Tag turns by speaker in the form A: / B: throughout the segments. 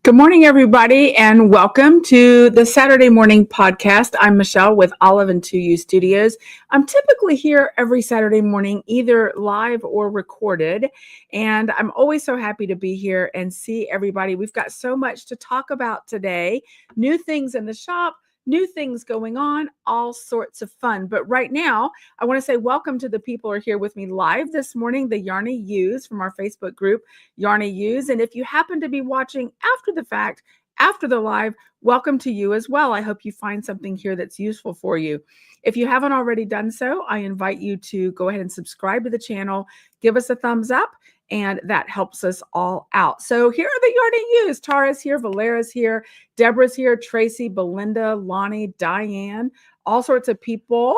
A: Good morning, everybody, and welcome to the Saturday morning podcast. I'm Michelle with Olive and 2U Studios. I'm typically here every Saturday morning, either live or recorded, and I'm always so happy to be here and see everybody. We've got so much to talk about today, new things in the shop, new things going on, all sorts of fun. But right now, I want to say welcome to the people who are here with me live this morning, the Yarny U's from our Facebook group, Yarny U's. And if you happen to be watching after the fact, after the live, welcome to you as well. I hope you find something here that's useful for you. If you haven't already done so, I invite you to go ahead and subscribe to the channel, give us a thumbs up, and that helps us all out. So here are the Yarny U's. Tara's here, Valera's here, Deborah's here, Tracy, Belinda, Lonnie, Diane, all sorts of people.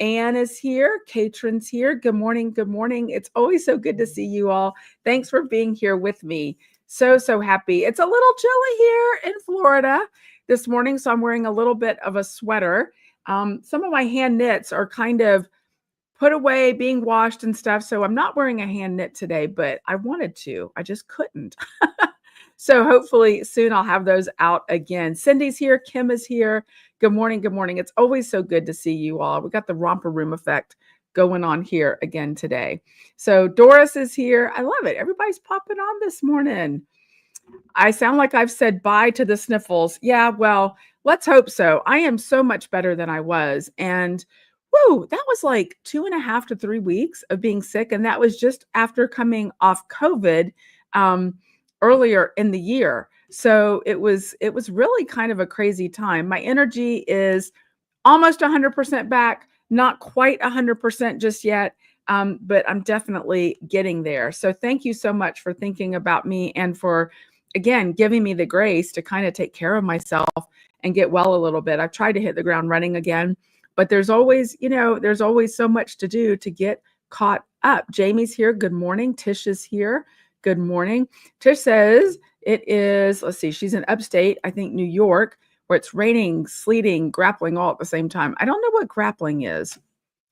A: Anne is here. Katrin's here. Good morning. Good morning. It's always so good to see you all. Thanks for being here with me. So happy. It's a little chilly here in Florida this morning, so I'm wearing a little bit of a sweater. Some of my hand knits are kind of put away, being washed and stuff, so I'm not wearing a hand knit today, but I wanted to. I just couldn't. So hopefully soon I'll have those out again. Cindy's here. Kim is here. Good morning. Good morning. It's always so good to see you all. We got the romper room effect going on here again today. So Doris is here. I love it. Everybody's popping on this morning. I sound like I've said bye to the sniffles. Yeah, well, let's hope so. I am so much better than I was. And whoo, that was like 2.5 to 3 weeks of being sick. And that was just after coming off COVID earlier in the year. So it was really kind of a crazy time. My energy is almost 100% back, not quite 100% just yet, but I'm definitely getting there. So thank you so much for thinking about me and for, again, giving me the grace to kind of take care of myself and get well a little bit. I've tried to hit the ground running again, but there's always so much to do to get caught up. Jamie's here. Good morning. Tish is here. Good morning. Tish says it is, let's see, she's in upstate, I think New York, where it's raining, sleeting, grappling all at the same time. I don't know what grappling is.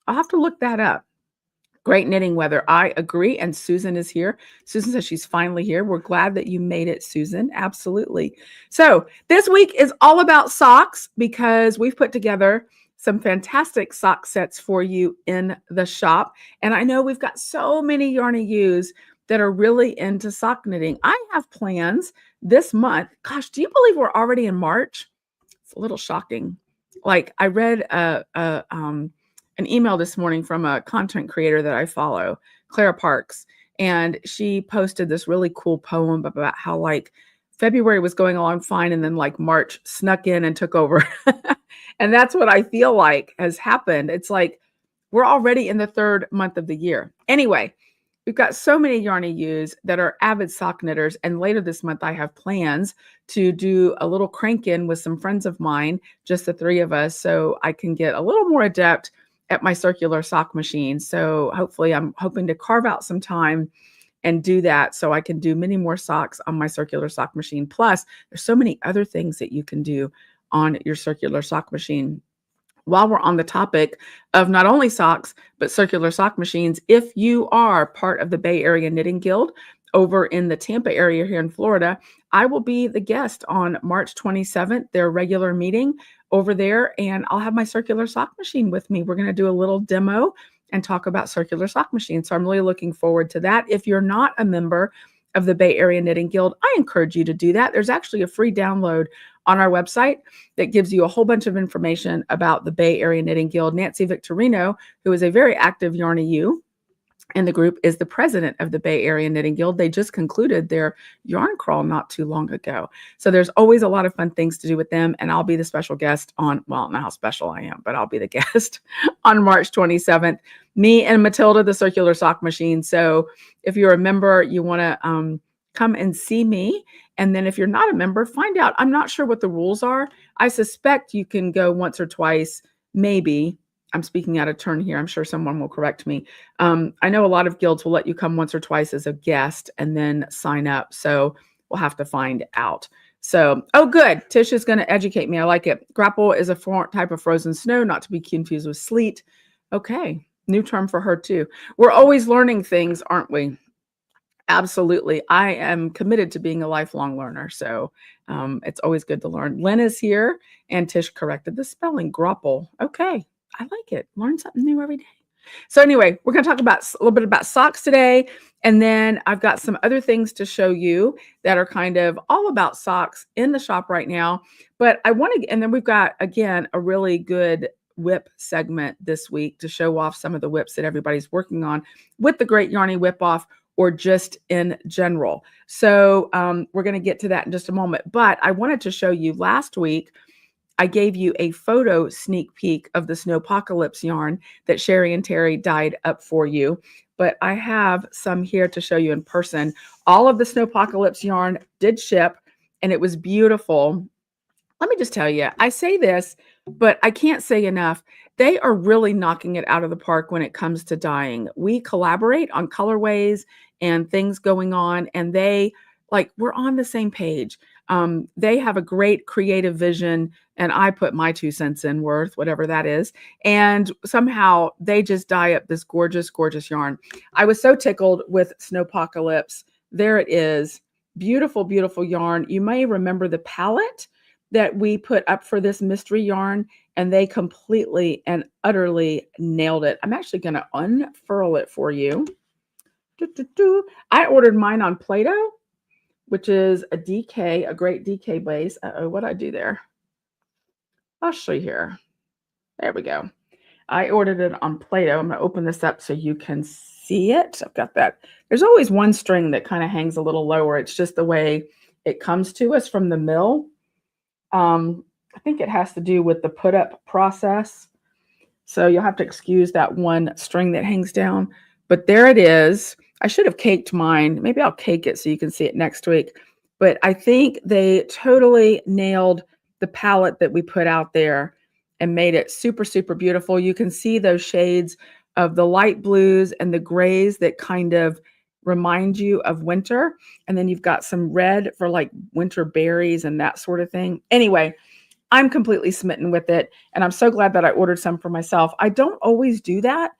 A: I'll have to look that up. Great knitting weather. I agree. And Susan is here. Susan says she's finally here. We're glad that you made it, Susan. Absolutely. So this week is all about socks because we've put together some fantastic sock sets for you in the shop. And I know we've got so many Yarny U's that are really into sock knitting. I have plans this month. Gosh, do you believe we're already in March? It's a little shocking. Like I read an email this morning from a content creator that I follow, Clara Parks, and she posted this really cool poem about how like February was going along fine and then like March snuck in and took over. And that's what I feel like has happened. It's like we're already in the third month of the year. Anyway, we've got so many Yarny U's that are avid sock knitters. And later this month, I have plans to do a little crank-in with some friends of mine, just the three of us, so I can get a little more adept at my circular sock machine. So hopefully I'm hoping to carve out some time and do that so I can do many more socks on my circular sock machine. Plus, there's so many other things that you can do on your circular sock machine. While we're on the topic of not only socks, but circular sock machines, if you are part of the Bay Area Knitting Guild over in the Tampa area here in Florida, I will be the guest on March 27th, their regular meeting over there, and I'll have my circular sock machine with me. We're going to do a little demo and talk about circular sock machines. So I'm really looking forward to that. If you're not a member of the Bay Area Knitting Guild, I encourage you to do that. There's actually a free download on our website that gives you a whole bunch of information about the Bay Area Knitting Guild. Nancy Victorino, who is a very active Yarny U in the group, is the president of the Bay Area Knitting Guild. They just concluded their yarn crawl not too long ago. So there's always a lot of fun things to do with them. And I'll be the special guest on, well, I don't know how special I am, but I'll be the guest on March 27th. Me and Matilda, the circular sock machine. So if you're a member, you want to come and see me. And then if you're not a member, find out. I'm not sure what the rules are. I suspect you can go once or twice, maybe. I'm speaking out of turn here. I'm sure someone will correct me. I know a lot of guilds will let you come once or twice as a guest and then sign up. So we'll have to find out. So, oh, good. Tish is going to educate me. I like it. Grapple is a type of frozen snow, not to be confused with sleet. Okay. New term for her too. We're always learning things, aren't we? Absolutely. I am committed to being a lifelong learner. So it's always good to learn. Lynn is here and Tish corrected the spelling. Grapple. Okay. I like it. Learn something new every day. So anyway, we're going to talk about a little bit about socks today. And then I've got some other things to show you that are kind of all about socks in the shop right now. But I want to, and then we've got, again, a really good WIP segment this week to show off some of the WIPs that everybody's working on with the Great Yarny WIP-OFF or just in general. So we're going to get to that in just a moment. But I wanted to show you last week, I gave you a photo sneak peek of the Snowpocalypse yarn that Sherry and Terry dyed up for you. But I have some here to show you in person. All of the Snowpocalypse yarn did ship, and it was beautiful. Let me just tell you, I say this, but I can't say enough. They are really knocking it out of the park when it comes to dyeing. We collaborate on colorways and things going on, and we're on the same page. They have a great creative vision, and I put my 2 cents in worth, whatever that is. And somehow they just dye up this gorgeous, gorgeous yarn. I was so tickled with Snowpocalypse. There it is. Beautiful, beautiful yarn. You may remember the palette that we put up for this mystery yarn, and they completely and utterly nailed it. I'm actually going to unfurl it for you. I ordered mine on Play-Doh, which is a DK, a great DK base. What did I do there? I'll show you here. There we go. I ordered it on Play-Doh. I'm going to open this up so you can see it. I've got that. There's always one string that kind of hangs a little lower. It's just the way it comes to us from the mill. I think it has to do with the put up process. So you'll have to excuse that one string that hangs down. But there it is. I should have caked mine. Maybe I'll cake it so you can see it next week. But I think they totally nailed the palette that we put out there and made it super, super beautiful. You can see those shades of the light blues and the grays that kind of remind you of winter. And then you've got some red for like winter berries and that sort of thing. Anyway, I'm completely smitten with it. And I'm so glad that I ordered some for myself. I don't always do that.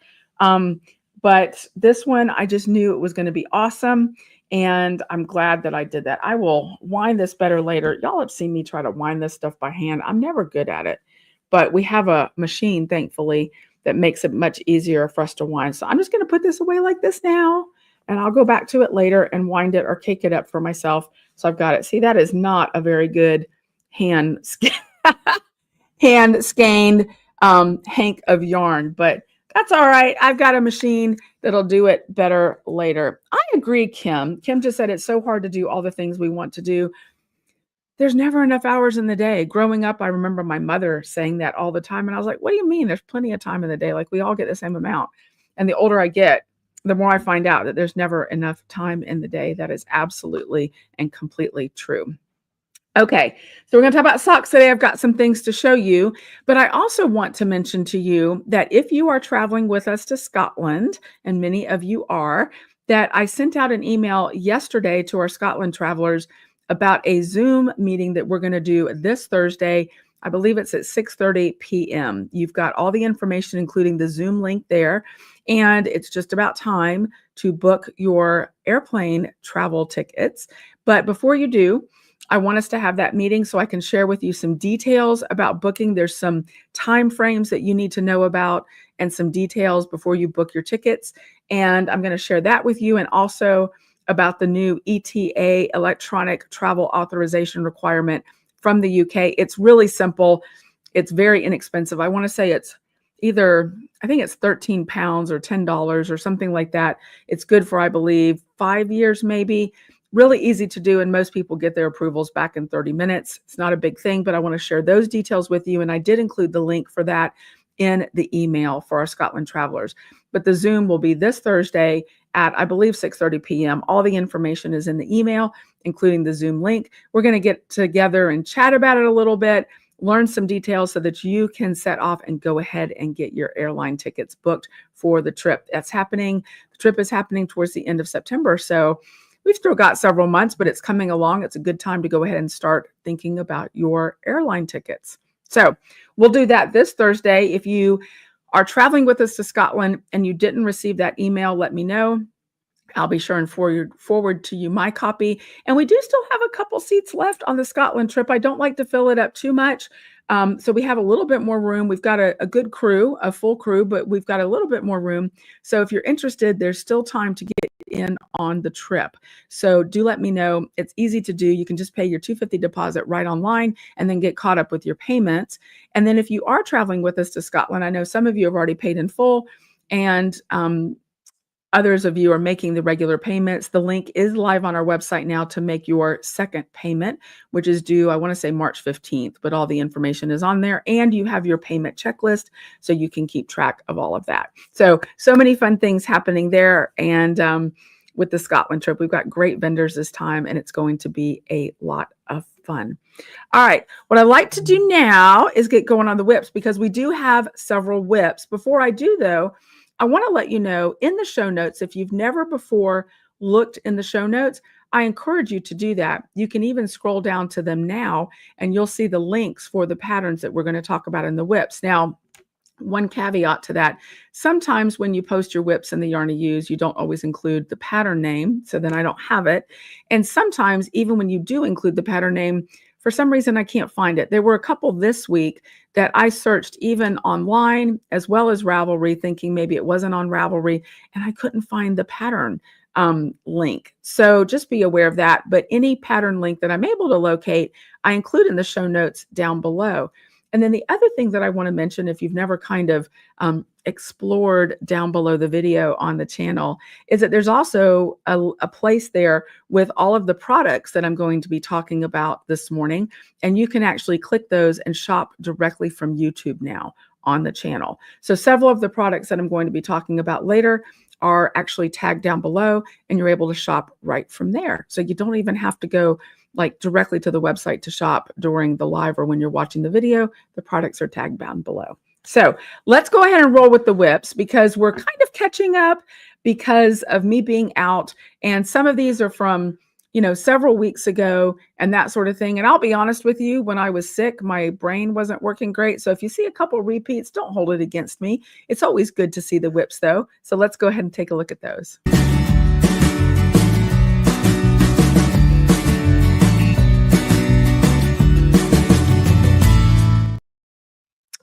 A: But this one, I just knew it was going to be awesome. And I'm glad that I did that. I will wind this better later. Y'all have seen me try to wind this stuff by hand. I'm never good at it. But we have a machine, thankfully, that makes it much easier for us to wind. So I'm just going to put this away like this now. And I'll go back to it later and wind it or cake it up for myself. So I've got it. See, that is not a very good hand skeined hank of yarn, but that's all right. I've got a machine that'll do it better later. I agree, Kim. Kim just said it's so hard to do all the things we want to do. There's never enough hours in the day. Growing up, I remember my mother saying that all the time. And I was like, what do you mean? There's plenty of time in the day. Like we all get the same amount. And the older I get, the more I find out that there's never enough time in the day. That is absolutely and completely true. Okay, so we're going to talk about socks today. I've got some things to show you, but I also want to mention to you that if you are traveling with us to Scotland, and many of you are, that I sent out an email yesterday to our Scotland travelers about a Zoom meeting that we're going to do this Thursday. I believe it's at 6:30 p.m. You've got all the information, including the Zoom link there, and it's just about time to book your airplane travel tickets. But before you do, I want us to have that meeting so I can share with you some details about booking. There's some time frames that you need to know about and some details before you book your tickets. And I'm going to share that with you, and also about the new ETA, electronic travel authorization requirement from the UK. It's really simple. It's very inexpensive. I want to say it's I think it's 13 pounds or $10 or something like that. It's good for, I believe, 5 years maybe. Really easy to do, and most people get their approvals back in 30 minutes. It's not a big thing, but I want to share those details with you, and I did include the link for that in the email for our Scotland travelers. But the Zoom will be this Thursday at, I believe, 6:30 p.m. All the information is in the email, including the Zoom link. We're going to get together and chat about it a little bit, learn some details so that you can set off and go ahead and get your airline tickets booked for the trip. That's happening. The trip is happening towards the end of September, so we've still got several months, but it's coming along. It's a good time to go ahead and start thinking about your airline tickets. So we'll do that this Thursday. If you are traveling with us to Scotland and you didn't receive that email, let me know. I'll be sure and forward to you my copy. And we do still have a couple seats left on the Scotland trip. I don't like to fill it up too much. So we have a little bit more room. We've got a good crew, a full crew, but we've got a little bit more room. So if you're interested, there's still time to get in on the trip. So do let me know. It's easy to do. You can just pay your $250 deposit right online and then get caught up with your payments. And then if you are traveling with us to Scotland, I know some of you have already paid in full, and others of you are making the regular payments. The link is live on our website now to make your second payment, which is due, I want to say March 15th, but all the information is on there, and you have your payment checklist so you can keep track of all of that. So many fun things happening there. And with the Scotland trip, we've got great vendors this time, and it's going to be a lot of fun. All right. What I like to do now is get going on the WIPs, because we do have several WIPs. Before I do, though, I want to let you know in the show notes, if you've never before looked in the show notes, I encourage you to do that. You can even scroll down to them now, and you'll see the links for the patterns that we're going to talk about in the WIPs. Now, one caveat to that, sometimes when you post your WIPs in the Yarn to Use, you don't always include the pattern name, so then I don't have it. And sometimes even when you do include the pattern name, for some reason I can't find it. There were a couple this week that I searched even online as well as Ravelry, thinking maybe it wasn't on Ravelry, and I couldn't find the pattern link. So just be aware of that. But any pattern link that I'm able to locate, I include in the show notes down below. And then the other thing that I want to mention, if you've never kind of explored down below the video on the channel, is that there's also a place there with all of the products that I'm going to be talking about this morning. And you can actually click those and shop directly from YouTube now on the channel. So several of the products that I'm going to be talking about later are actually tagged down below, and you're able to shop right from there. So you don't even have to go like directly to the website to shop during the live or when you're watching the video. The products are tagged down below. So let's go ahead and roll with the WIPs, because we're kind of catching up because of me being out. And some of these are from, several weeks ago and that sort of thing. And I'll be honest with you, when I was sick, my brain wasn't working great. So if you see a couple repeats, don't hold it against me. It's always good to see the WIPs though. So let's go ahead and take a look at those.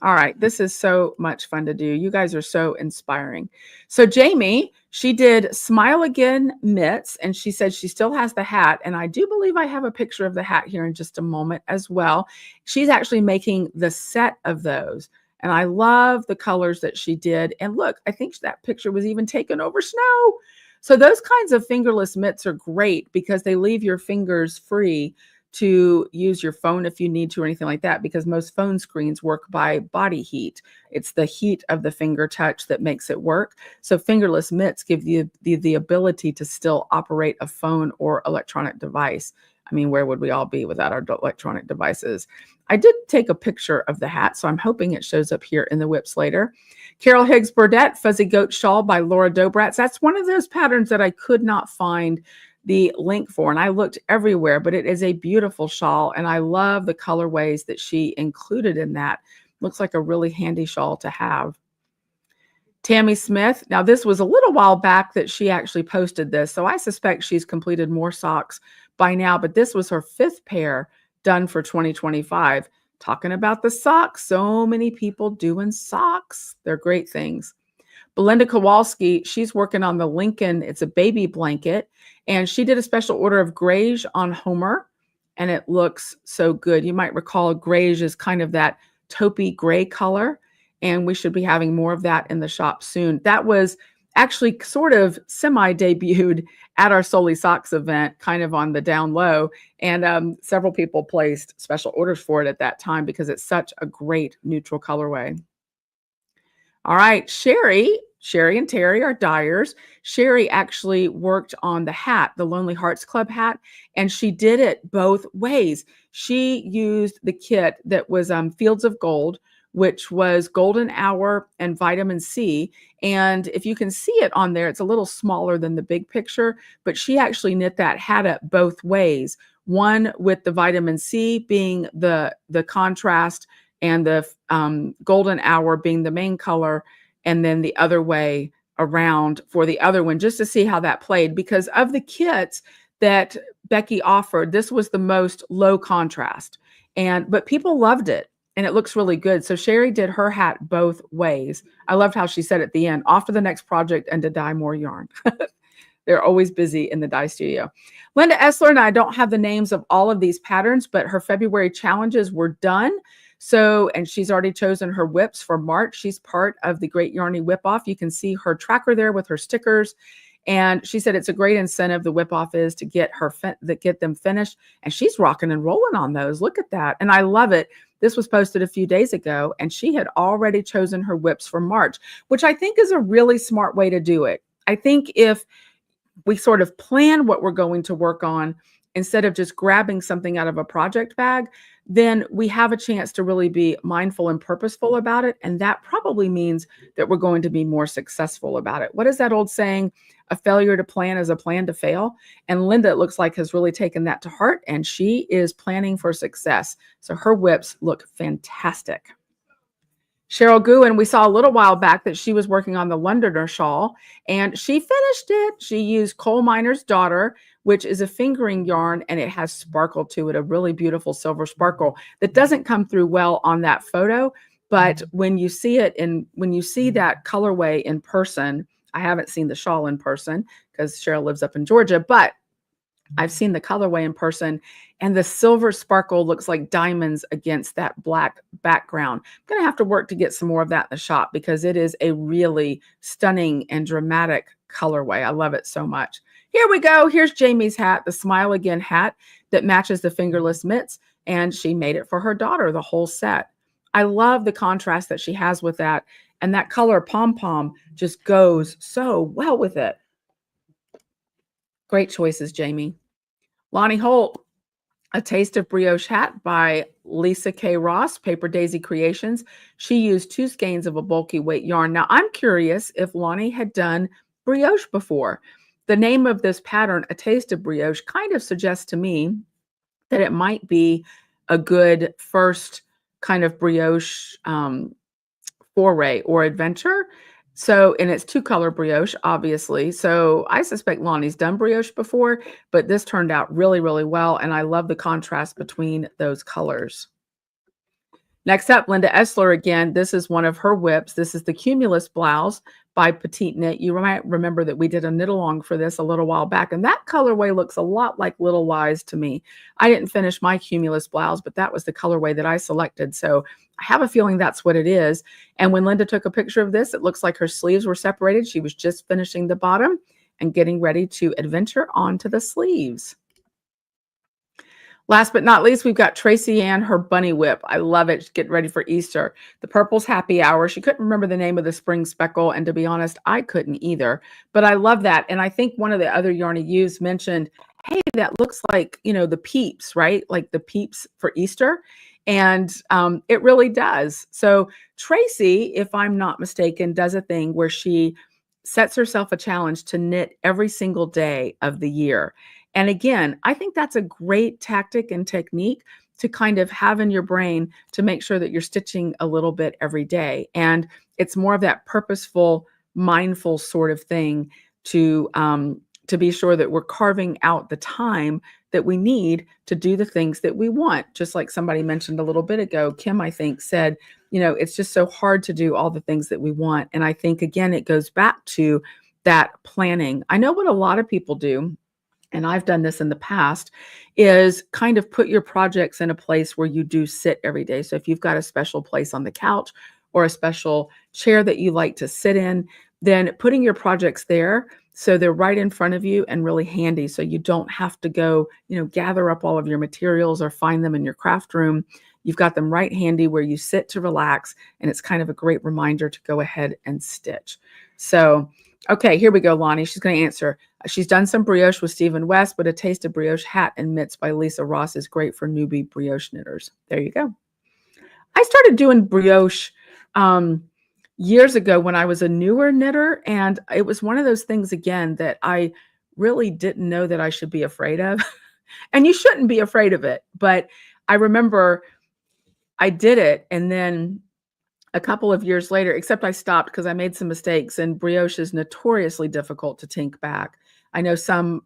A: All right, this is so much fun to do. You guys are so inspiring. So Jamie, she did Smile Again mitts, and she said she still has the hat. And I do believe I have a picture of the hat here in just a moment as well. She's actually making the set of those. And I love the colors that she did. And look, I think that picture was even taken over snow. So those kinds of fingerless mitts are great because they leave your fingers free to use your phone if you need to or anything like that, because most phone screens work by body heat. It's the heat of the finger touch that makes it work. So fingerless mitts give you the ability to still operate a phone or electronic device. I mean, where would we all be without our electronic devices? I did take a picture of the hat, so I'm hoping it shows up here in the WIPs later. Carol Higgs Burdette, Fuzzy Goat Shawl by Laura Dobratz. That's one of those patterns that I could not find the link for, and I looked everywhere, but it is a beautiful shawl, and I love the colorways that she included in that. Looks like a really handy shawl to have. Tammy Smith, now this was a little while back that she actually posted this, so I suspect she's completed more socks by now, but this was her 5th pair done for 2025. Talking about the socks, so many people doing socks. They're great things. Belinda Kowalski, she's working on the Lincoln. It's a baby blanket, and she did a special order of Greige on Homer, and it looks so good. You might recall Greige is kind of that taupey gray color, and we should be having more of that in the shop soon. That was actually sort of semi-debuted at our Solely Socks event, kind of on the down low, and several people placed special orders for it at that time because it's such a great neutral colorway. All right, Sherry and Terry are dyers. Sherry actually worked on the hat, the Lonely Hearts Club hat, and she did it both ways. She used the kit that was Fields of Gold, which was Golden Hour and Vitamin C. And if you can see it on there, it's a little smaller than the big picture, but she actually knit that hat up both ways. One with the Vitamin C being the contrast, and the Golden Hour being the main color, and then the other way around for the other one just to see how that played, because of the kits that Becky offered, this was the most low contrast, but people loved it and it looks really good. So Sherry did her hat both ways. I loved how she said at the end, off to the next project and to dye more yarn. They're always busy in the dye studio. Linda Essler and I don't have the names of all of these patterns, but her February challenges were done. So, and she's already chosen her whips for March. She's part of the Great Yarny WIP-OFF. You can see her tracker there with her stickers. And she said it's a great incentive, the WIP-OFF is, to get them finished. And she's rocking and rolling on those. Look at that. And I love it. This was posted a few days ago, and she had already chosen her whips for March, which I think is a really smart way to do it. I think if we sort of plan what we're going to work on instead of just grabbing something out of a project bag, then we have a chance to really be mindful and purposeful about it. And that probably means that we're going to be more successful about it. What is that old saying? A failure to plan is a plan to fail. And Linda, it looks like, has really taken that to heart, and she is planning for success. So her whips look fantastic. Cheryl Guin, we saw a little while back that she was working on the Londoner shawl, and she finished it. She used Coal Miner's Daughter, which is a fingering yarn, and it has sparkle to it, a really beautiful silver sparkle that doesn't come through well on that photo. But when you see it when you see that colorway in person, I haven't seen the shawl in person because Cheryl lives up in Georgia, but I've seen the colorway in person, and the silver sparkle looks like diamonds against that black background. I'm going to have to work to get some more of that in the shop because it is a really stunning and dramatic colorway. I love it so much. Here we go. Here's Jamie's hat, the Smile Again hat that matches the fingerless mitts, and she made it for her daughter, the whole set. I love the contrast that she has with that, and that color pom-pom just goes so well with it. Great choices, Jamie. Lonnie Holt, A Taste of Brioche hat by Lisa K. Ross, Paper Daisy Creations. She used 2 skeins of a bulky weight yarn. Now, I'm curious if Lonnie had done brioche before. The name of this pattern, A Taste of Brioche, kind of suggests to me that it might be a good first kind of brioche foray or adventure. So, and it's 2-color brioche, obviously. So I suspect Lonnie's done brioche before, but this turned out really, really well. And I love the contrast between those colors. Next up, Linda Essler again. This is one of her whips. This is the Cumulus blouse by Petite Knit. You might remember that we did a knit along for this a little while back, and that colorway looks a lot like Little Lies to me. I didn't finish my Cumulus blouse, but that was the colorway that I selected. So I have a feeling that's what it is. And when Linda took a picture of this, it looks like her sleeves were separated. She was just finishing the bottom and getting ready to adventure onto the sleeves. Last but not least, we've got Tracy Ann, her bunny whip. I love it. Get ready for Easter. The Purple's Happy Hour. She couldn't remember the name of the spring speckle, and to be honest, I couldn't either. But I love that. And I think one of the other Yarny U's mentioned, hey, that looks like, you know, the peeps, right? Like the peeps for Easter. And it really does. So Tracy, if I'm not mistaken, does a thing where she sets herself a challenge to knit every single day of the year. And again, I think that's a great tactic and technique to kind of have in your brain to make sure that you're stitching a little bit every day. And it's more of that purposeful, mindful sort of thing to be sure that we're carving out the time that we need to do the things that we want. Just like somebody mentioned a little bit ago, Kim, I think, said, you know, it's just so hard to do all the things that we want. And I think, again, it goes back to that planning. I know what a lot of people do, and I've done this in the past, is kind of put your projects in a place where you do sit every day. So if you've got a special place on the couch or a special chair that you like to sit in, then putting your projects there so they're right in front of you and really handy, so you don't have to go, you know, gather up all of your materials or find them in your craft room. You've got them right handy where you sit to relax, and it's kind of a great reminder to go ahead and stitch. So, okay, here we go, Lonnie. She's going to answer. She's done some brioche with Stephen West, but A Taste of Brioche hat and mitts by Lisa Ross is great for newbie brioche knitters. There you go. I started doing brioche years ago when I was a newer knitter, and it was one of those things, again, that I really didn't know that I should be afraid of. And you shouldn't be afraid of it, but I remember I did it, and then a couple of years later, except I stopped because I made some mistakes, and brioche is notoriously difficult to tink back. I know some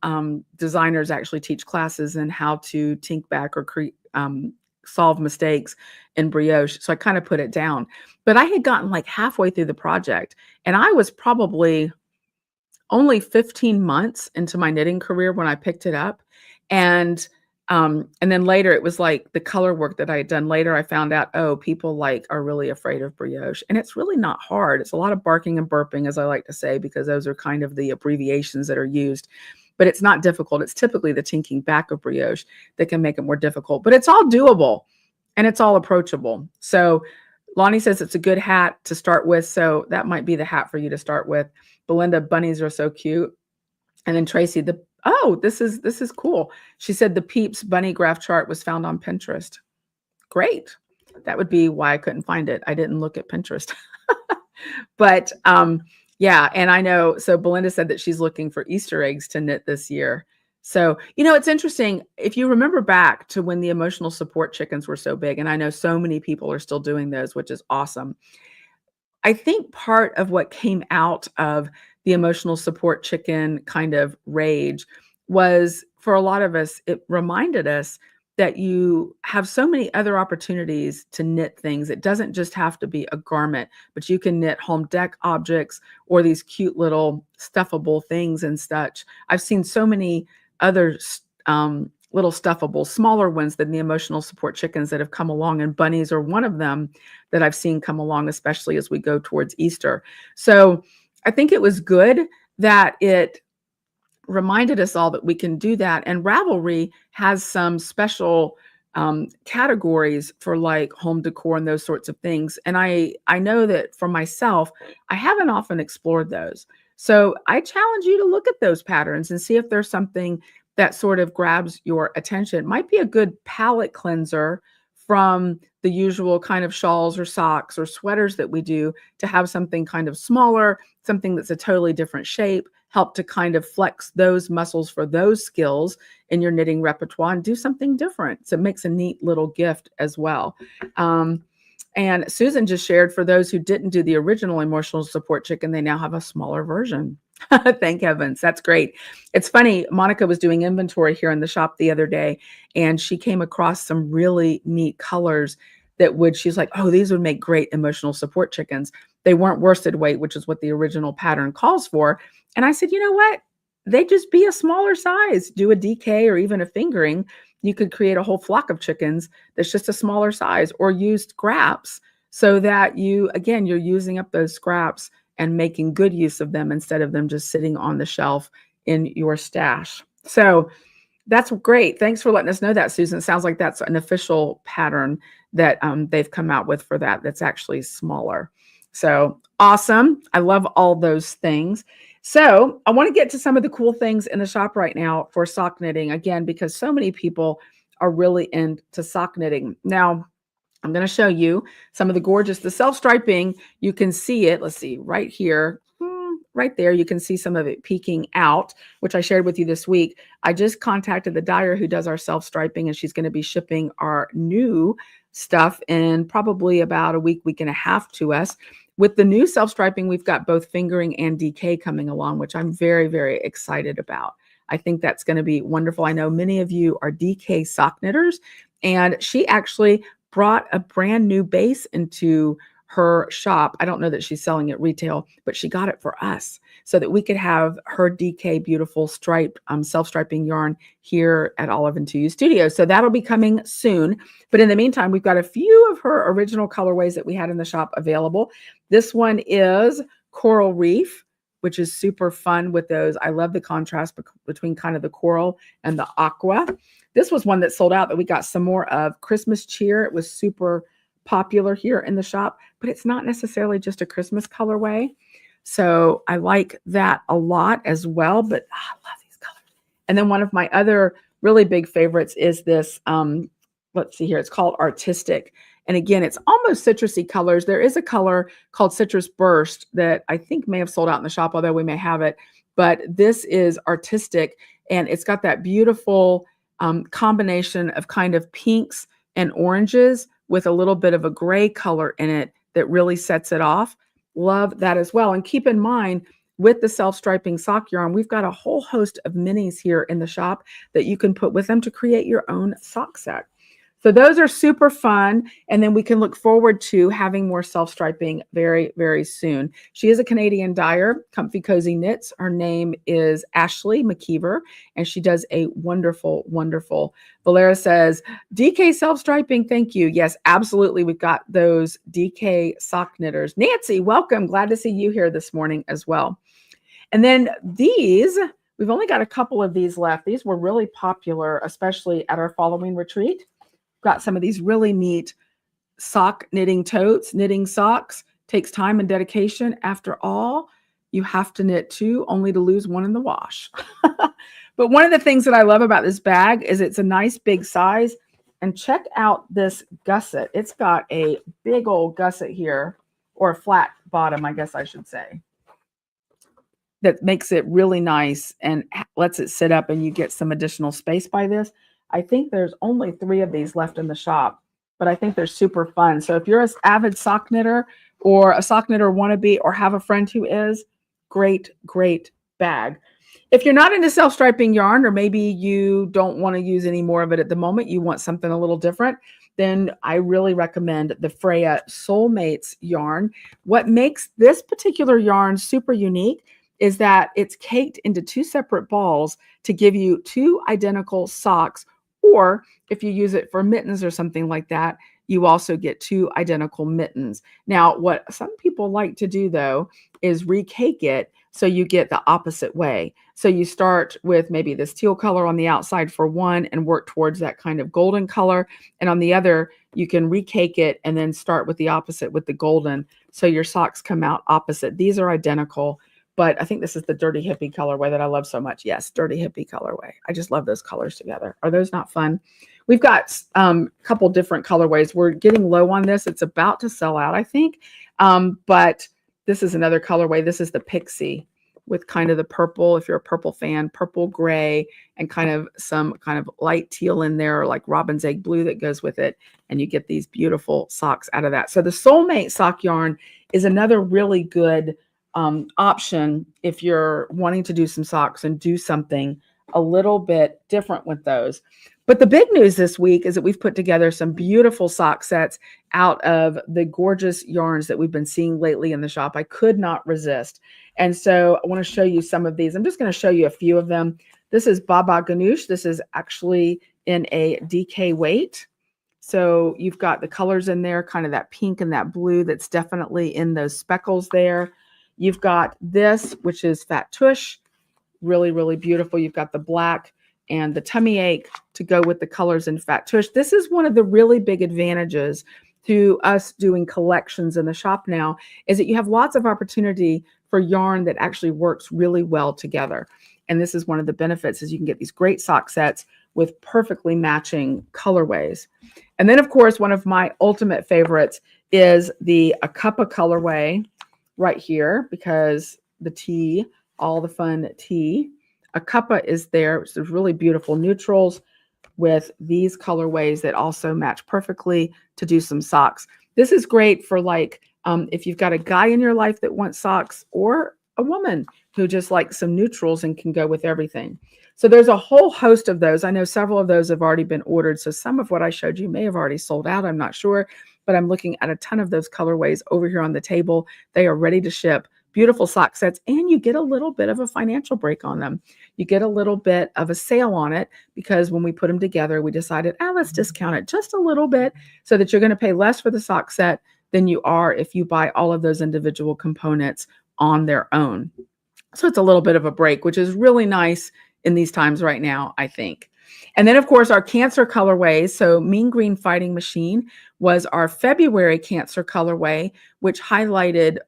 A: designers actually teach classes in how to tink back or solve mistakes in brioche. So I kind of put it down. But I had gotten like halfway through the project, and I was probably only 15 months into my knitting career when I picked it up. And then later it was like the color work that I had done later, I found out, oh, people like are really afraid of brioche. And it's really not hard. It's a lot of barking and burping, as I like to say, because those are kind of the abbreviations that are used. But it's not difficult. It's typically the tinking back of brioche that can make it more difficult. But it's all doable and it's all approachable. So Lonnie says it's a good hat to start with. So that might be the hat for you to start with. Belinda, bunnies are so cute. And then Tracy, this is cool. She said the Peeps bunny graph chart was found on Pinterest. Great. That would be why I couldn't find it. I didn't look at Pinterest. But yeah, and I know, so Belinda said that she's looking for Easter eggs to knit this year. So, it's interesting. If you remember back to when the emotional support chickens were so big, and I know so many people are still doing those, which is awesome. I think part of what came out of the emotional support chicken kind of rage was, for a lot of us, it reminded us that you have so many other opportunities to knit things. It doesn't just have to be a garment, but you can knit home deck objects or these cute little stuffable things and such. I've seen so many other little stuffable, smaller ones than the emotional support chickens that have come along, and bunnies are one of them that I've seen come along, especially as we go towards Easter. So I think it was good that it reminded us all that we can do that. And Ravelry has some special categories for like home decor and those sorts of things. And I know that for myself, I haven't often explored those. So I challenge you to look at those patterns and see if there's something that sort of grabs your attention. It might be a good palette cleanser from the usual kind of shawls or socks or sweaters that we do, to have something kind of smaller, something that's a totally different shape, help to kind of flex those muscles for those skills in your knitting repertoire and do something different. So it makes a neat little gift as well. And Susan just shared, for those who didn't do the original emotional support chicken, they now have a smaller version. Thank heavens. That's great. It's funny. Monica was doing inventory here in the shop the other day, and she came across some really neat colors that she's like, oh, these would make great emotional support chickens. They weren't worsted weight, which is what the original pattern calls for. And I said, you know what? They just be a smaller size, do a DK or even a fingering. You could create a whole flock of chickens that's just a smaller size, or use scraps so that you're using up those scraps and making good use of them instead of them just sitting on the shelf in your stash. So that's great. Thanks for letting us know that, Susan. It sounds like that's an official pattern that they've come out with for that's actually smaller. So awesome. I love all those things. So I want to get to some of the cool things in the shop right now for sock knitting, again, because so many people are really into sock knitting. Now, I'm going to show you some of the self-striping. You can see it. Let's see, right here, right there. You can see some of it peeking out, which I shared with you this week. I just contacted the dyer who does our self-striping, and she's going to be shipping our new stuff in probably about a week and a half to us. With the new self-striping, we've got both fingering and DK coming along, which I'm very, very excited about. I think that's going to be wonderful. I know many of you are DK sock knitters, and she actually brought a brand new base into her shop. I don't know that she's selling it retail, but she got it for us so that we could have her DK beautiful striped self-striping yarn here at Olive and 2U Studios. So that'll be coming soon. But in the meantime, we've got a few of her original colorways that we had in the shop available. This one is Coral Reef, which is super fun with those. I love the contrast between kind of the coral and the aqua. This was one that sold out that we got some more of. Christmas Cheer. It was super popular here in the shop, but it's not necessarily just a Christmas colorway. So I like that a lot as well, but I love these colors. And then one of my other really big favorites is this, let's see here, it's called Artistic. And again, it's almost citrusy colors. There is a color called Citrus Burst that I think may have sold out in the shop, although we may have it, but this is Artistic, and it's got that beautiful combination of kind of pinks and oranges with a little bit of a gray color in it that really sets it off. Love that as well. And keep in mind, with the self-striping sock yarn, we've got a whole host of minis here in the shop that you can put with them to create your own sock set. So those are super fun. And then we can look forward to having more self-striping very, very soon. She is a Canadian dyer, Comfy Cozy Knits. Her name is Ashley McKeever, and she does a wonderful, wonderful. Valera says, DK self-striping, thank you. Yes, absolutely. We've got those DK sock knitters. Nancy, welcome. Glad to see you here this morning as well. And then these, we've only got a couple of these left. These were really popular, especially at our following retreat. Got some of these really neat sock knitting totes, knitting socks. Takes time and dedication. After all, you have to knit 2 only to lose 1 in the wash. But one of the things that I love about this bag is it's a nice big size. And check out this gusset. It's got a big old gusset here, or a flat bottom, I guess I should say, that makes it really nice and lets it sit up, and you get some additional space by this. I think there's only 3 of these left in the shop, but I think they're super fun. So if you're an avid sock knitter or a sock knitter wannabe or have a friend who is, great, great bag. If you're not into self-striping yarn, or maybe you don't want to use any more of it at the moment, you want something a little different, then I really recommend the Freya Soulmates yarn. What makes this particular yarn super unique is that it's caked into 2 separate balls to give you 2 identical socks. Or if you use it for mittens or something like that, you also get 2 identical mittens. Now, what some people like to do, though, is recake it so you get the opposite way. So you start with maybe this teal color on the outside for one and work towards that kind of golden color. And on the other, you can recake it and then start with the opposite with the golden. So your socks come out opposite. These are identical. But I think this is the Dirty Hippie colorway that I love so much. Yes, Dirty Hippie colorway. I just love those colors together. Are those not fun? We've got a couple different colorways. We're getting low on this. It's about to sell out, I think. But this is another colorway. This is the Pixie with kind of the purple, if you're a purple fan, purple gray, and kind of some kind of light teal in there, like robin's egg blue that goes with it. And you get these beautiful socks out of that. So the Soulmate sock yarn is another really good option if you're wanting to do some socks and do something a little bit different with those. But the big news this week is that we've put together some beautiful sock sets out of the gorgeous yarns that we've been seeing lately in the shop. I could not resist. And so I want to show you some of these. I'm just going to show you a few of them. This is Baba Ganoush. This is actually in a DK weight. So you've got the colors in there, kind of that pink and that blue that's definitely in those speckles there. You've got this, which is Fat Tush, really, really beautiful. You've got the black and the tummy ache to go with the colors in Fat Tush. This is one of the really big advantages to us doing collections in the shop now, is that you have lots of opportunity for yarn that actually works really well together. And this is one of the benefits, is you can get these great sock sets with perfectly matching colorways. And then, of course, one of my ultimate favorites is the Akuppa colorway right here, because the tea, all the fun tea. Akuppa is there. So there's really beautiful neutrals with these colorways that also match perfectly to do some socks. This is great for like if you've got a guy in your life that wants socks, or a woman who just likes some neutrals and can go with everything. So there's a whole host of those. I know several of those have already been ordered. So some of what I showed you may have already sold out. I'm not sure. But I'm looking at a ton of those colorways over here on the table. They are ready to ship. Beautiful sock sets, and you get a little bit of a financial break on them. You get a little bit of a sale on it, because when we put them together, we decided, let's discount it just a little bit so that you're going to pay less for the sock set than you are if you buy all of those individual components on their own. So it's a little bit of a break, which is really nice in these times right now, I think. And then, of course, our Cancer colorways. So Mean Green Fighting Machine was our February Cancer colorway, which highlighted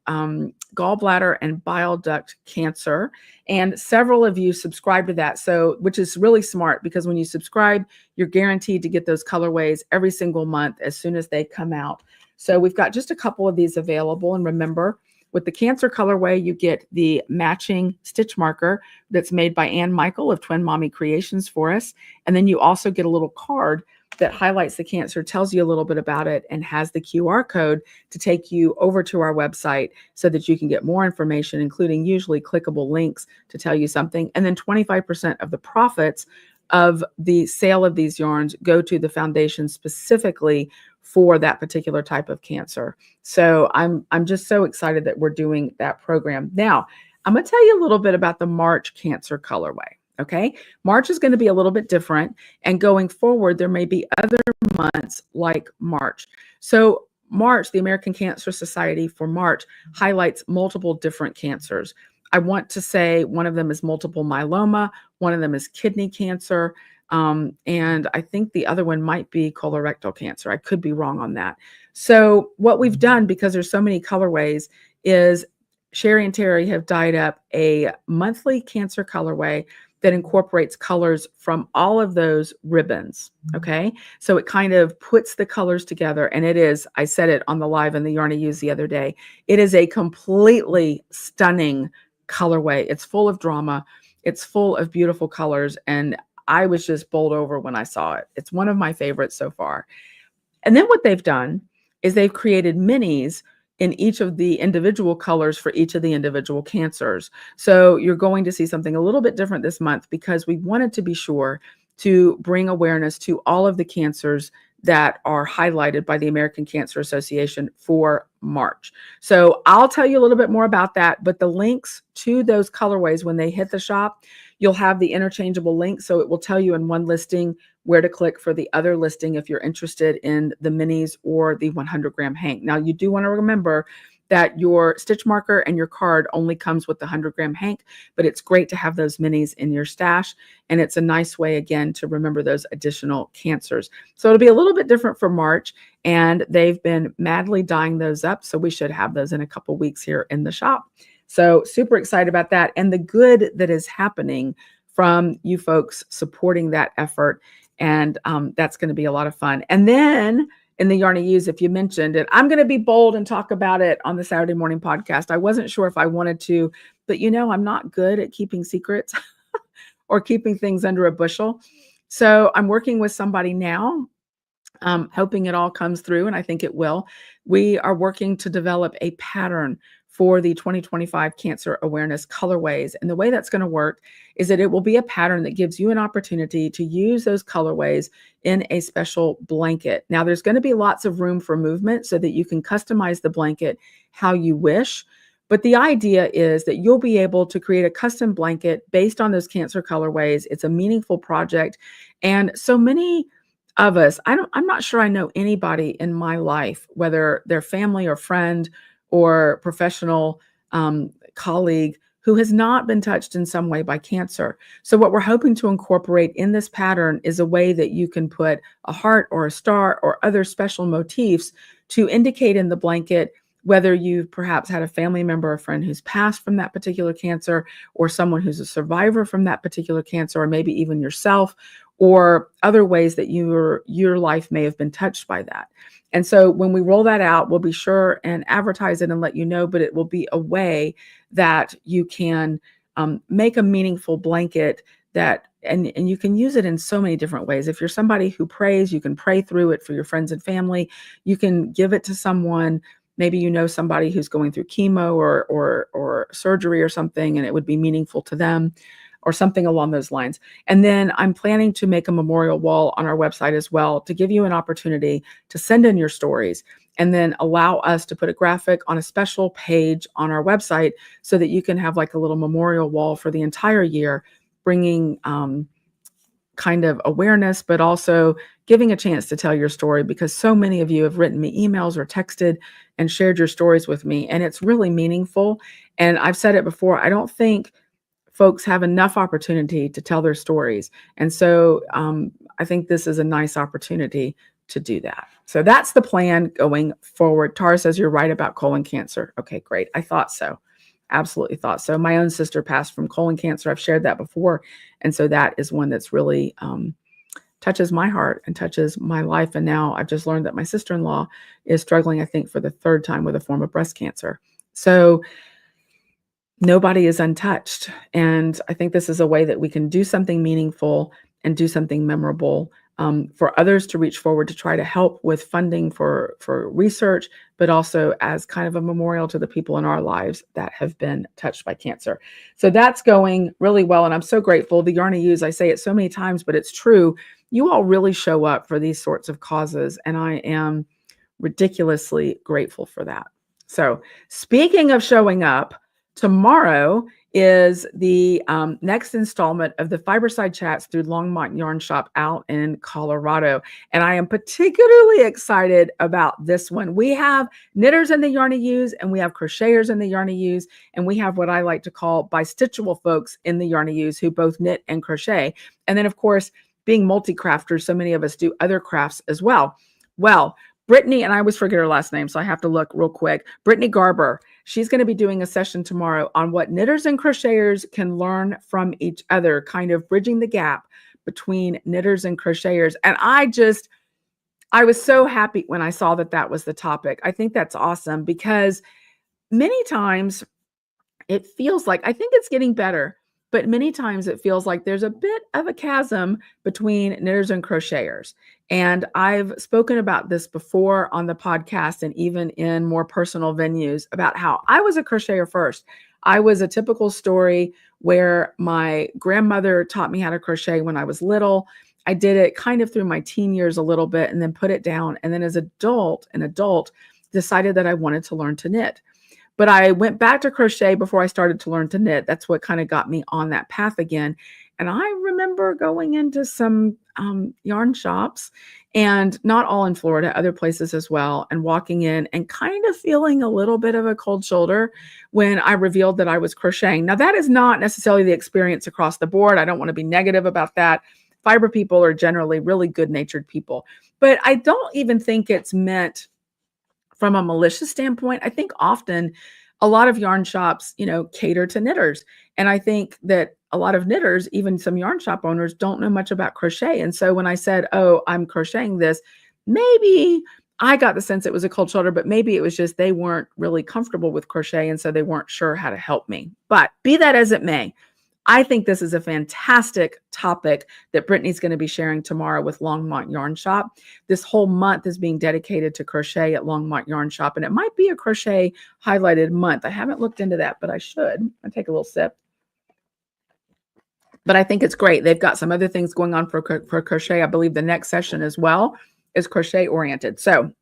A: gallbladder and bile duct cancer. And several of you subscribed to that. So, which is really smart, because when you subscribe, you're guaranteed to get those colorways every single month as soon as they come out. So we've got just a couple of these available. And remember, with the Cancer colorway, you get the matching stitch marker that's made by Ann Michael of Twin Mommy Creations for us. And then you also get a little card that highlights the cancer, tells you a little bit about it, and has the QR code to take you over to our website so that you can get more information, including usually clickable links to tell you something. And then 25% of the profits of the sale of these yarns go to the foundation specifically for that particular type of cancer. So I'm just so excited that we're doing that program. Now, I'm going to tell you a little bit about the March cancer colorway. Okay. March is going to be a little bit different. And going forward, there may be other months like March. So March, the American Cancer Society for March highlights multiple different cancers. I want to say one of them is multiple myeloma. One of them is kidney cancer. And I think the other one might be colorectal cancer. I could be wrong on that. So what we've done, because there's so many colorways, is Sherry and Terry have dyed up a monthly cancer colorway that incorporates colors from all of those ribbons. Okay. So it kind of puts the colors together. And it is, I said it on the live in the Yarn I Use the other day, it is a completely stunning colorway. It's full of drama. It's full of beautiful colors. And I was just bowled over when I saw it. It's one of my favorites so far. And then what they've done is they've created minis in each of the individual colors for each of the individual cancers. So you're going to see something a little bit different this month because we wanted to be sure to bring awareness to all of the cancers that are highlighted by the American Cancer Association for March. So I'll tell you a little bit more about that, but the links to those colorways, when they hit the shop, you'll have the interchangeable links. So it will tell you in one listing where to click for the other listing if you're interested in the minis or the 100-gram hank. Now, you do want to remember that your stitch marker and your card only comes with the 100-gram hank, but it's great to have those minis in your stash. And it's a nice way, again, to remember those additional cancers. So it'll be a little bit different for March, and they've been madly dyeing those up. So we should have those in a couple weeks here in the shop. So super excited about that. And the good that is happening from you folks supporting that effort. And that's going to be a lot of fun. And then in the Yarn I Use, if you mentioned it, I'm going to be bold and talk about it on the Saturday morning podcast. I wasn't sure if I wanted to, but I'm not good at keeping secrets or keeping things under a bushel. So I'm working with somebody now, hoping it all comes through, and I think it will. We are working to develop a pattern for the 2025 Cancer Awareness Colorways. And the way that's going to work is that it will be a pattern that gives you an opportunity to use those colorways in a special blanket. Now, there's going to be lots of room for movement so that you can customize the blanket how you wish. But the idea is that you'll be able to create a custom blanket based on those cancer colorways. It's a meaningful project. And so many of us, I'm not sure I know anybody in my life, whether they're family or friend or professional colleague, who has not been touched in some way by cancer. So what we're hoping to incorporate in this pattern is a way that you can put a heart or a star or other special motifs to indicate in the blanket whether you've perhaps had a family member or friend who's passed from that particular cancer, or someone who's a survivor from that particular cancer, or maybe even yourself, or other ways that your life may have been touched by that. And so when we roll that out, we'll be sure and advertise it and let you know, but it will be a way that you can make a meaningful blanket that, and you can use it in so many different ways. If you're somebody who prays, you can pray through it for your friends and family. You can give it to someone. Maybe somebody who's going through chemo or surgery or something, and it would be meaningful to them, or something along those lines. And then I'm planning to make a memorial wall on our website as well to give you an opportunity to send in your stories, and then allow us to put a graphic on a special page on our website so that you can have like a little memorial wall for the entire year, bringing kind of awareness, but also giving a chance to tell your story, because so many of you have written me emails or texted and shared your stories with me, and it's really meaningful. And I've said it before, I don't think folks have enough opportunity to tell their stories. And so I think this is a nice opportunity to do that. So that's the plan going forward. Tara says you're right about colon cancer. Okay, great. I thought so. Absolutely thought so. My own sister passed from colon cancer. I've shared that before. And so that is one that's really touches my heart and touches my life. And now I've just learned that my sister-in-law is struggling, I think, for the third time with a form of breast cancer. So nobody is untouched. And I think this is a way that we can do something meaningful and do something memorable for others to reach forward to try to help with funding for research, but also as kind of a memorial to the people in our lives that have been touched by cancer. So that's going really well, and I'm so grateful. The Yarny Use, I say it so many times, but it's true. You all really show up for these sorts of causes, and I am ridiculously grateful for that. So speaking of showing up, tomorrow is the next installment of the Fiberside Chats through Longmont Yarn Shop out in Colorado. And I am particularly excited about this one. We have knitters in the Yarny Use, and we have crocheters in the Yarny Use, and we have what I like to call bistitchual folks in the Yarny Use who both knit and crochet. And then, of course, being multi-crafters, so many of us do other crafts as well. Well, Brittany, and I always forget her last name, so I have to look real quick. Brittany Garber, she's going to be doing a session tomorrow on what knitters and crocheters can learn from each other, kind of bridging the gap between knitters and crocheters. And I was so happy when I saw that that was the topic. I think that's awesome because many times it feels like, I think it's getting better, but many times it feels like there's a bit of a chasm between knitters and crocheters. And I've spoken about this before on the podcast and even in more personal venues about how I was a crocheter first. I was a typical story where my grandmother taught me how to crochet when I was little. I did it kind of through my teen years a little bit and then put it down. And then as an adult, decided that I wanted to learn to knit. But I went back to crochet before I started to learn to knit. That's what kind of got me on that path again. And I remember going into some yarn shops, and not all in Florida, other places as well, and walking in and kind of feeling a little bit of a cold shoulder when I revealed that I was crocheting. Now, that is not necessarily the experience across the board. I don't want to be negative about that. Fiber people are generally really good-natured people. But I don't even think it's meant from a malicious standpoint. I think often a lot of yarn shops, cater to knitters. And I think that a lot of knitters, even some yarn shop owners, don't know much about crochet. And so when I said, oh, I'm crocheting this, maybe I got the sense it was a cold shoulder, but maybe it was just they weren't really comfortable with crochet. And so they weren't sure how to help me. But be that as it may, I think this is a fantastic topic that Brittany's going to be sharing tomorrow with Longmont Yarn Shop. This whole month is being dedicated to crochet at Longmont Yarn Shop, and it might be a crochet highlighted month. I haven't looked into that, but I should. I'll take a little sip. But I think it's great. They've got some other things going on for crochet. I believe the next session as well is crochet oriented. So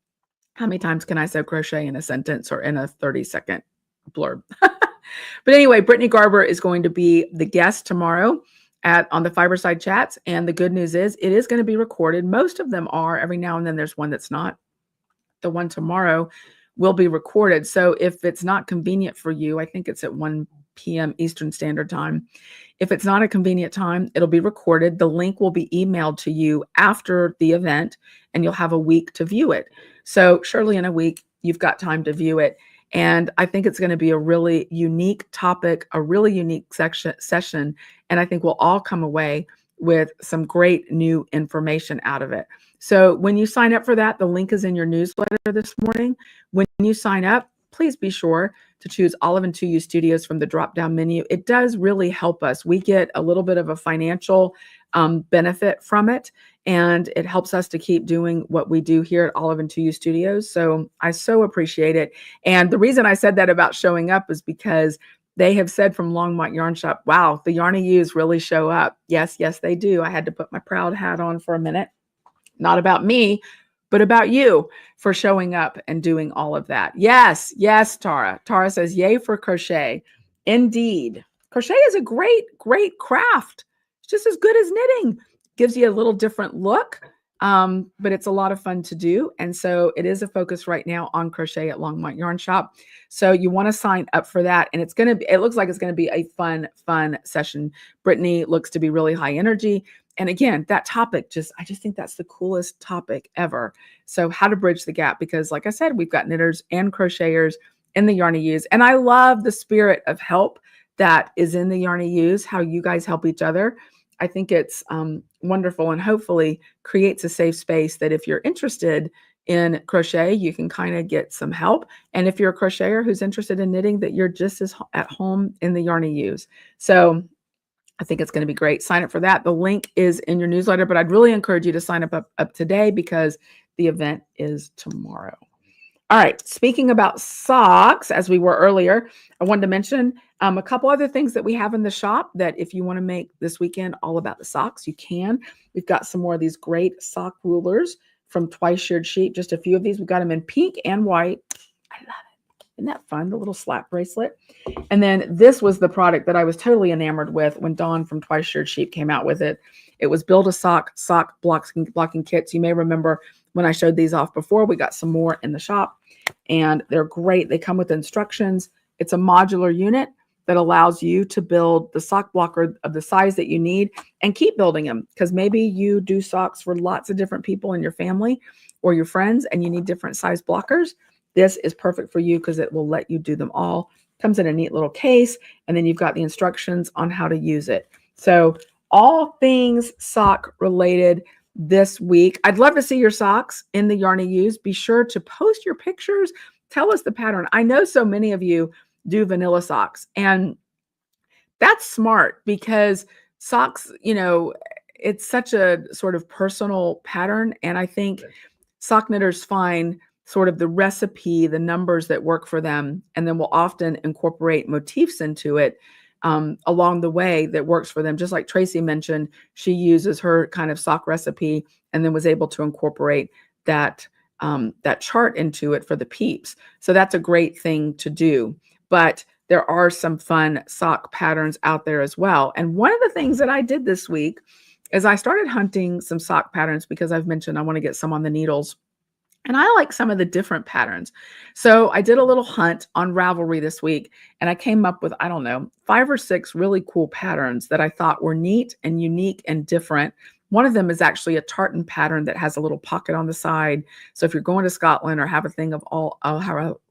A: how many times can I say crochet in a sentence or in a 30-second blurb? But anyway, Brittany Garber is going to be the guest tomorrow on the Fiberside Chats. And the good news is it is going to be recorded. Most of them are. Every now and then there's one that's not. The one tomorrow will be recorded. So if it's not convenient for you, I think it's at 1 p.m. Eastern Standard Time. If it's not a convenient time, it'll be recorded. The link will be emailed to you after the event, and you'll have a week to view it. So surely in a week, you've got time to view it. And I think it's going to be a really unique topic, a really unique session. And I think we'll all come away with some great new information out of it. So when you sign up for that, the link is in your newsletter this morning. When you sign up, please be sure to choose Olive and 2U Studios from the drop-down menu. It does really help us. We get a little bit of a financial benefit from it, and it helps us to keep doing what we do here at Olive and 2U Studios. So I so appreciate it. And the reason I said that about showing up is because they have said from Longmont Yarn Shop, wow, the Yarny Use really show up. Yes, they do. I had to put my proud hat on for a minute. Not about me, but about you for showing up and doing all of that. Yes, Tara. Tara says, yay for crochet. Indeed. Crochet is a great craft. It's just as good as knitting. Gives you a little different look, but it's a lot of fun to do. And so it is a focus right now on crochet at Longmont Yarn Shop. So you want to sign up for that. And it looks like it's going to be a fun session. Brittany looks to be really high energy. And again, that topic, I just think that's the coolest topic ever. So how to bridge the gap, because like I said, we've got knitters and crocheters in the Yarny Use. And I love the spirit of help that is in the Yarny Use, how you guys help each other. I think it's wonderful, and hopefully creates a safe space that if you're interested in crochet, you can kind of get some help. And if you're a crocheter who's interested in knitting, that you're just as at home in the Yarny Use. So I think it's going to be great. Sign up for that. The link is in your newsletter, but I'd really encourage you to sign up today because the event is tomorrow. All right. Speaking about socks, as we were earlier, I wanted to mention a couple other things that we have in the shop that if you want to make this weekend all about the socks, you can. We've got some more of these great sock rulers from Twice Sheared Sheep. Just a few of these. We've got them in pink and white. I love it. Isn't that fun? The little slap bracelet. And then this was the product that I was totally enamored with when Dawn from Twice Sheared Sheep came out with it. It was Build a Sock blocking kits. You may remember when I showed these off before. We got some more in the shop and they're great. They come with instructions. It's a modular unit that allows you to build the sock blocker of the size that you need and keep building them, because maybe you do socks for lots of different people in your family or your friends and you need different size blockers. This is perfect for you because it will let you do them all. Comes in a neat little case, and then you've got the instructions on how to use it. So all things sock related this week. I'd love to see your socks in the Yarny Use. Be sure to post your pictures. Tell us the pattern. I know so many of you do vanilla socks, and that's smart because socks, it's such a sort of personal pattern. And I think sock knitters find sort of the recipe, the numbers that work for them, and then will often incorporate motifs into it along the way that works for them. Just like Tracy mentioned, she uses her kind of sock recipe and then was able to incorporate that chart into it for the peeps. So that's a great thing to do. But there are some fun sock patterns out there as well. And one of the things that I did this week is I started hunting some sock patterns because I've mentioned I want to get some on the needles. And I like some of the different patterns. So I did a little hunt on Ravelry this week, and I came up with, 5 or 6 really cool patterns that I thought were neat and unique and different. One of them is actually a tartan pattern that has a little pocket on the side. So if you're going to Scotland or have a thing of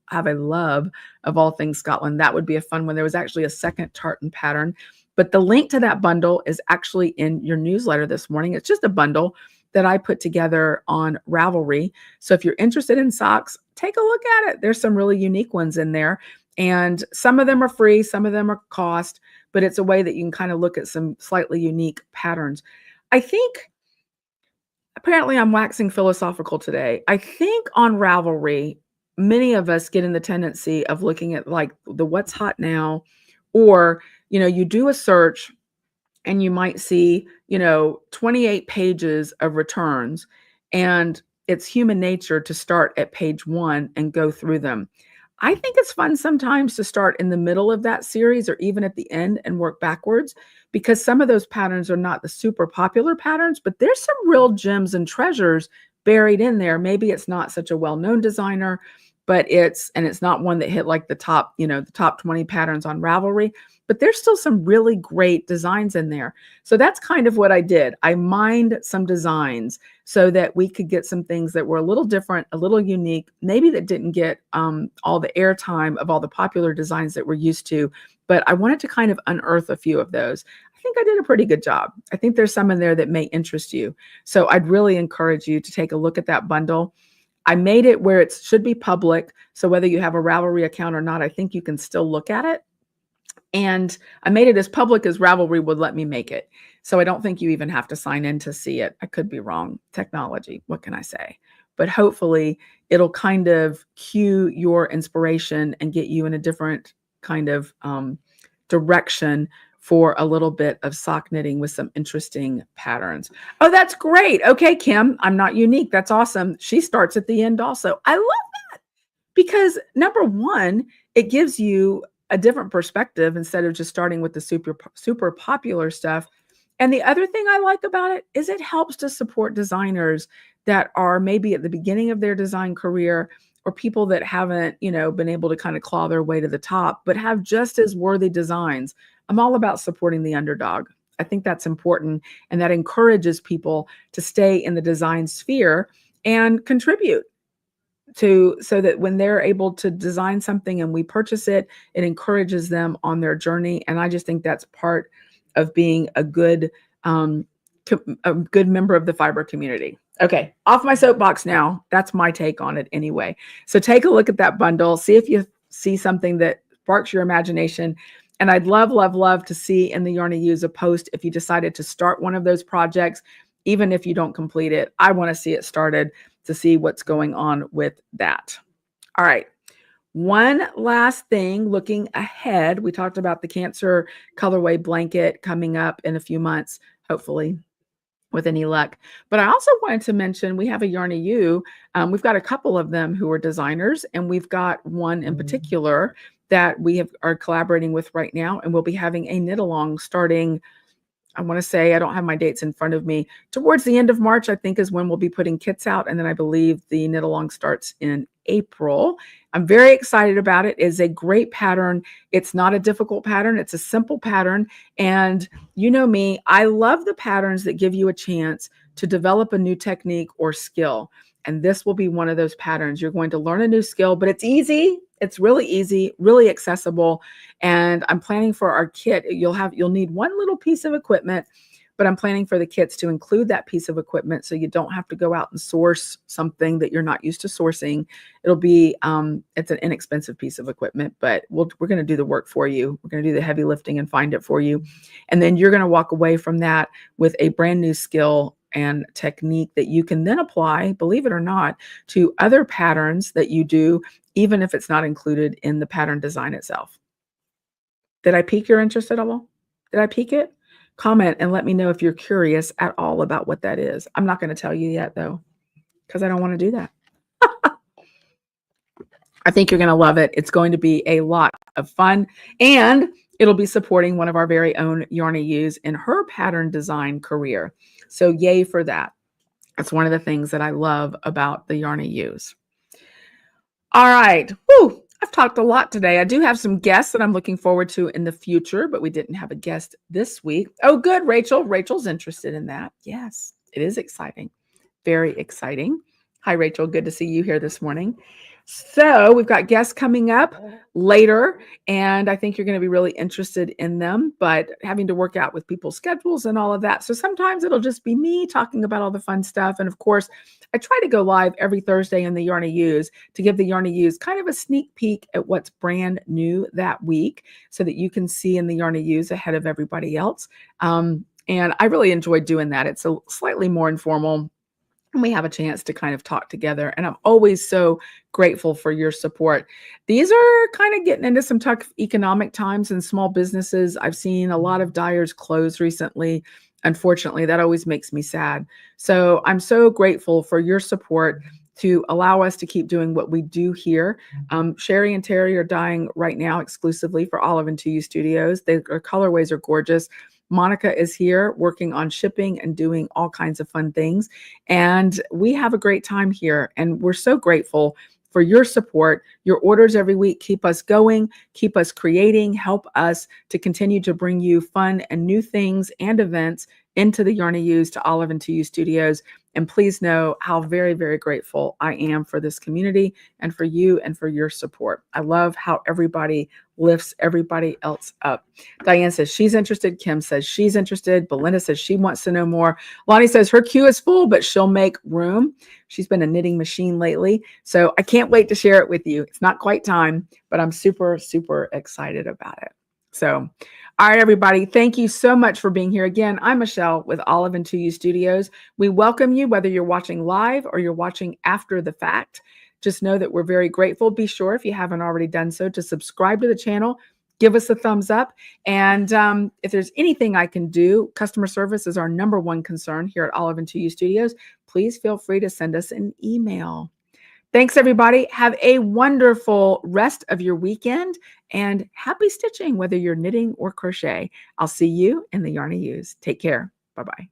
A: have a love of all things Scotland, that would be a fun one. There was actually a second tartan pattern, but the link to that bundle is actually in your newsletter this morning. It's just a bundle that I put together on Ravelry. So if you're interested in socks, take a look at it. There's some really unique ones in there, and some of them are free, some of them are cost, but it's a way that you can kind of look at some slightly unique patterns. I think, apparently I'm waxing philosophical today. I think on Ravelry, many of us get in the tendency of looking at like the what's hot now, or, you do a search and you might see, 28 pages of returns, and it's human nature to start at page 1 and go through them. I think it's fun sometimes to start in the middle of that series or even at the end and work backwards, because some of those patterns are not the super popular patterns, but there's some real gems and treasures buried in there. Maybe it's not such a well-known designer, but it's not one that hit like the top 20 patterns on Ravelry, but there's still some really great designs in there. So that's kind of what I did. I mined some designs so that we could get some things that were a little different, a little unique, maybe that didn't get all the airtime of all the popular designs that we're used to, but I wanted to kind of unearth a few of those. I think I did a pretty good job. I think there's some in there that may interest you. So I'd really encourage you to take a look at that bundle. I made it where it should be public. So whether you have a Ravelry account or not, I think you can still look at it. And I made it as public as Ravelry would let me make it. So I don't think you even have to sign in to see it. I could be wrong. Technology, what can I say? But hopefully it'll kind of cue your inspiration and get you in a different kind of direction for a little bit of sock knitting with some interesting patterns. Oh, that's great. Okay, Kim, I'm not unique. That's awesome. She starts at the end also. I love that because number one, it gives you a different perspective instead of just starting with the super popular stuff. And the other thing I like about it is it helps to support designers that are maybe at the beginning of their design career, or people that haven't, been able to kind of claw their way to the top, but have just as worthy designs. I'm all about supporting the underdog. I think that's important, and that encourages people to stay in the design sphere and contribute so that when they're able to design something and we purchase it, it encourages them on their journey. And I just think that's part of being a good member of the fiber community. Okay, off my soapbox now. That's my take on it anyway. So take a look at that bundle. See if you see something that sparks your imagination. And I'd love, love, love to see in the Yarny Use a post if you decided to start one of those projects, even if you don't complete it. I want to see it started to see what's going on with that. All right. One last thing, looking ahead, we talked about the Cancer colorway blanket coming up in a few months, hopefully, with any luck. But I also wanted to mention we have a Yarny U. We've got a couple of them who are designers, and we've got one in particular that we are collaborating with right now, and we'll be having a knit along starting, I want to say, I don't have my dates in front of me, towards the end of March, I think, is when we'll be putting kits out. And then I believe the knit along starts in April. I'm very excited about it. It's a great pattern. It's not a difficult pattern. It's a simple pattern. And you know me, I love the patterns that give you a chance to develop a new technique or skill. And this will be one of those patterns. You're going to learn a new skill, but it's easy. It's really easy, really accessible. And I'm planning for our kit. You'll need one little piece of equipment, but I'm planning for the kits to include that piece of equipment so you don't have to go out and source something that you're not used to sourcing. It'll be, it's an inexpensive piece of equipment, but we're going to do the work for you. We're going to do the heavy lifting and find it for you. And then you're going to walk away from that with a brand new skill and technique that you can then apply, believe it or not, to other patterns that you do, even if it's not included in the pattern design itself. Did I pique your interest at all? Did I pique it? Comment and let me know if you're curious at all about what that is. I'm not going to tell you yet, though, because I don't want to do that. I think you're going to love it. It's going to be a lot of fun, and it'll be supporting one of our very own Yarny U's in her pattern design career. So yay for that. That's one of the things that I love about the Yarny U's. All right. Whew. I've talked a lot today. I do have some guests that I'm looking forward to in the future, but we didn't have a guest this week. Oh, good, Rachel. Rachel's interested in that. Yes, it is exciting. Very exciting. Hi, Rachel. Good to see you here this morning. So we've got guests coming up later, and I think you're going to be really interested in them, but having to work out with people's schedules and all of that. So sometimes it'll just be me talking about all the fun stuff. And of course, I try to go live every Thursday in the Yarny U's to give the Yarny U's kind of a sneak peek at what's brand new that week so that you can see in the Yarny U's ahead of everybody else. And I really enjoy doing that. It's a slightly more informal, and we have a chance to kind of talk together. And I'm always so grateful for your support. These are kind of getting into some tough economic times in small businesses. I've seen a lot of dyers close recently. Unfortunately, that always makes me sad. So I'm so grateful for your support to allow us to keep doing what we do here. Sherry and Terry are dyeing right now exclusively for Olive and 2U Studios. Their colorways are gorgeous. Monica is here working on shipping and doing all kinds of fun things. And we have a great time here. And we're so grateful for your support. Your orders every week keep us going, keep us creating, help us to continue to bring you fun and new things and events into the Yarny U's to Olive and 2U Studios. And please know how very, very grateful I am for this community and for you and for your support. I love how everybody lifts everybody else up. Diane says she's interested. Kim says she's interested. Belinda says she wants to know more. Lonnie says her queue is full, but she'll make room. She's been a knitting machine lately. So I can't wait to share it with you. It's not quite time, but I'm super, super excited about it. So, all right, everybody, thank you so much for being here. Again, I'm Michelle with Olive and 2U Studios. We welcome you, whether you're watching live or you're watching after the fact. Just know that we're very grateful. Be sure, if you haven't already done so, to subscribe to the channel, give us a thumbs up. And if there's anything I can do, customer service is our #1 concern here at Olive and 2U Studios. Please feel free to send us an email. Thanks, everybody. Have a wonderful rest of your weekend and happy stitching, whether you're knitting or crochet. I'll see you in the Yarny U's. Take care. Bye-bye.